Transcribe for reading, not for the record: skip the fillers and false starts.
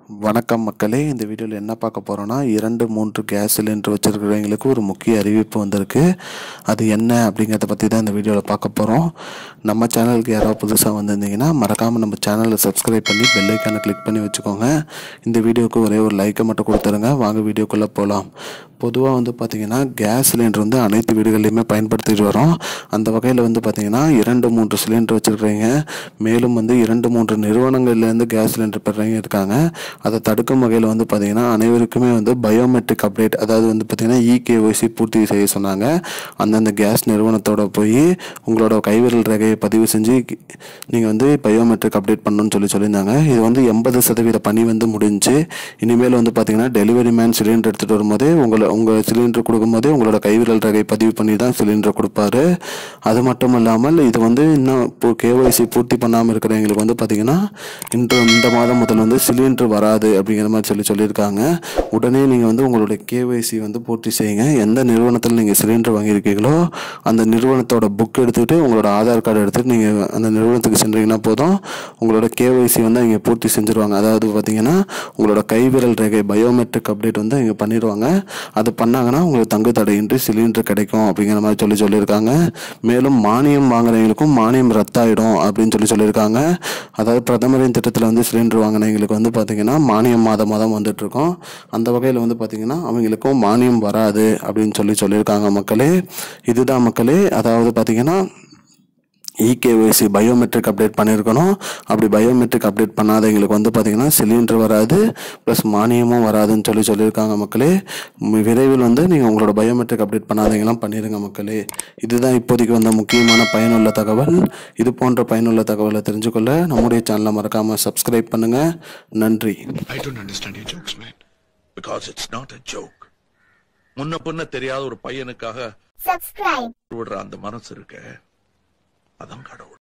வணக்கம் மக்களே, இந்த வீடியோவில் என்ன பார்க்க போகிறோன்னா 2-3 கேஸ் சிலிண்டர் வச்சுருக்கிறவங்களுக்கு ஒரு முக்கிய அறிவிப்பு வந்திருக்கு. அது என்ன அப்படிங்கிறத பற்றி தான் இந்த வீடியோவில் பார்க்க போகிறோம். நம்ம சேனலுக்கு யாராவது புதுசாக வந்திருந்தீங்கன்னா மறக்காமல் நம்ம சேனலை சப்ஸ்கிரைப் பண்ணி பெல் ஐக்கானை கிளிக் பண்ணி வச்சுக்கோங்க. இந்த வீடியோவுக்கு ஒரே ஒரு லைக்கை மட்டும் கொடுத்துருங்க. வாங்க வீடியோக்குள்ளே போகலாம். பொதுவாக பார்த்திங்கன்னா கேஸ் சிலிண்டர் அனைத்து வீடுகள்லையுமே பயன்படுத்திட்டு வரோம். அந்த வகையில் பார்த்திங்கன்னா 2-3 சிலிண்டர் வச்சுருக்கிறீங்க, மேலும் 2-3 நிறுவனங்கள்லேருந்து கேஸ் சிலிண்டர் பெறவங்க இருக்காங்க. அதை தடுக்கும் வகையில் பார்த்திங்கன்னா அனைவருக்குமே பயோமெட்ரிக் அப்டேட், அதாவது பார்த்திங்கன்னா இகேஒய்சி பூர்த்தி செய்ய சொன்னாங்க. அந்தந்த கேஸ் நிறுவனத்தோட போய் உங்களோட கைவிரல் ரேகையை பதிவு செஞ்சு நீங்கள் பயோமெட்ரிக் அப்டேட் பண்ணணும்னு சொல்லியிருந்தாங்க. இது 80% பணி முடிஞ்சு. இனிமேல் பார்த்திங்கன்னா டெலிவரி மேன் சிலிண்டர் எடுத்துகிட்டு வரும்போதே உங்கள் சிலிண்டர் கொடுக்கும்போதே உங்களோட கைவிரல் ரேகை பதிவு பண்ணி தான் சிலிண்டர் கொடுப்பாரு. அது மட்டும் இல்லாமல் இது இன்னும் இப்போ கேஒய்சி பூர்த்தி பண்ணாமல் இருக்கிறவங்களுக்கு பார்த்திங்கன்னா இந்த மாதம் முதல் சிலிண்டர் வராது அப்படிங்கிற மாதிரி சொல்லியிருக்காங்க. உடனே நீங்கள் உங்களுடைய கேஒய்சி பூர்த்தி செய்யுங்க. எந்த நிறுவனத்தில் நீங்கள் சிலிண்டர் வாங்கியிருக்கீங்களோ அந்த நிறுவனத்தோட புக் எடுத்துகிட்டு உங்களோட ஆதார் கார்டு எடுத்துகிட்டு நீங்கள் அந்த நிறுவனத்துக்கு சென்றீங்கன்னா போதும், உங்களோட கேஒய்சி இங்கே பூர்த்தி செஞ்சுருவாங்க. அதாவது பார்த்திங்கன்னா உங்களோட கைவிரல் ரேகை பயோமெட்ரிக் அப்டேட் இங்கே பண்ணிடுவாங்க. அது பண்ணாங்கன்னா உங்களுக்கு தங்கு தடையின்றி சிலிண்டர் கிடைக்கும் அப்படிங்கிற மாதிரி சொல்லியிருக்காங்க. மேலும் மானியம் வாங்குறவங்களுக்கும் மானியம் ரத்தாயிடும் அப்படின்னு சொல்லியிருக்காங்க. அதாவது பிரதமரின் திட்டத்தில் சிலிண்டர் வாங்கினவங்களுக்கு பார்த்திங்கன்னா மானியம் மாதம் வந்துட்டுருக்கோம். அந்த வகையில் பார்த்திங்கன்னா அவங்களுக்கும் மானியம் வராது அப்படின்னு சொல்லியிருக்காங்க மக்களே. இதுதான் மக்களே, அதாவது பார்த்திங்கன்னா இகேஒய்சி பயோமெட்ரிக் அப்டேட் பண்ணியிருக்கணும். அப்படி பயோமெட்ரிக் அப்டேட் பண்ணாதவங்களுக்கு பார்த்திங்கன்னா சிலிண்டர் வராது, ப்ளஸ் மானியமும் வராதுன்னு சொல்லியிருக்காங்க மக்களே. விரைவில் நீங்கள் உங்களோட பயோமெட்ரிக் அப்டேட் பண்ணாதவங்களாம் பண்ணிடுங்க மக்களே. இதுதான் இப்போதைக்கு முக்கியமான பயனுள்ள தகவல். இது போன்ற பயனுள்ள தகவலை தெரிஞ்சுக்கொள்ள நம்முடைய சேனலை மறக்காமல் சப்ஸ்கிரைப் பண்ணுங்கள். நன்றி. I don't understand your jokes, man. Because it's not a joke. முன்ன பின்ன தெரியாத ஒரு பையனுக்காக விடுற அந்த மனசு இருக்க, அதான் கடவுள்.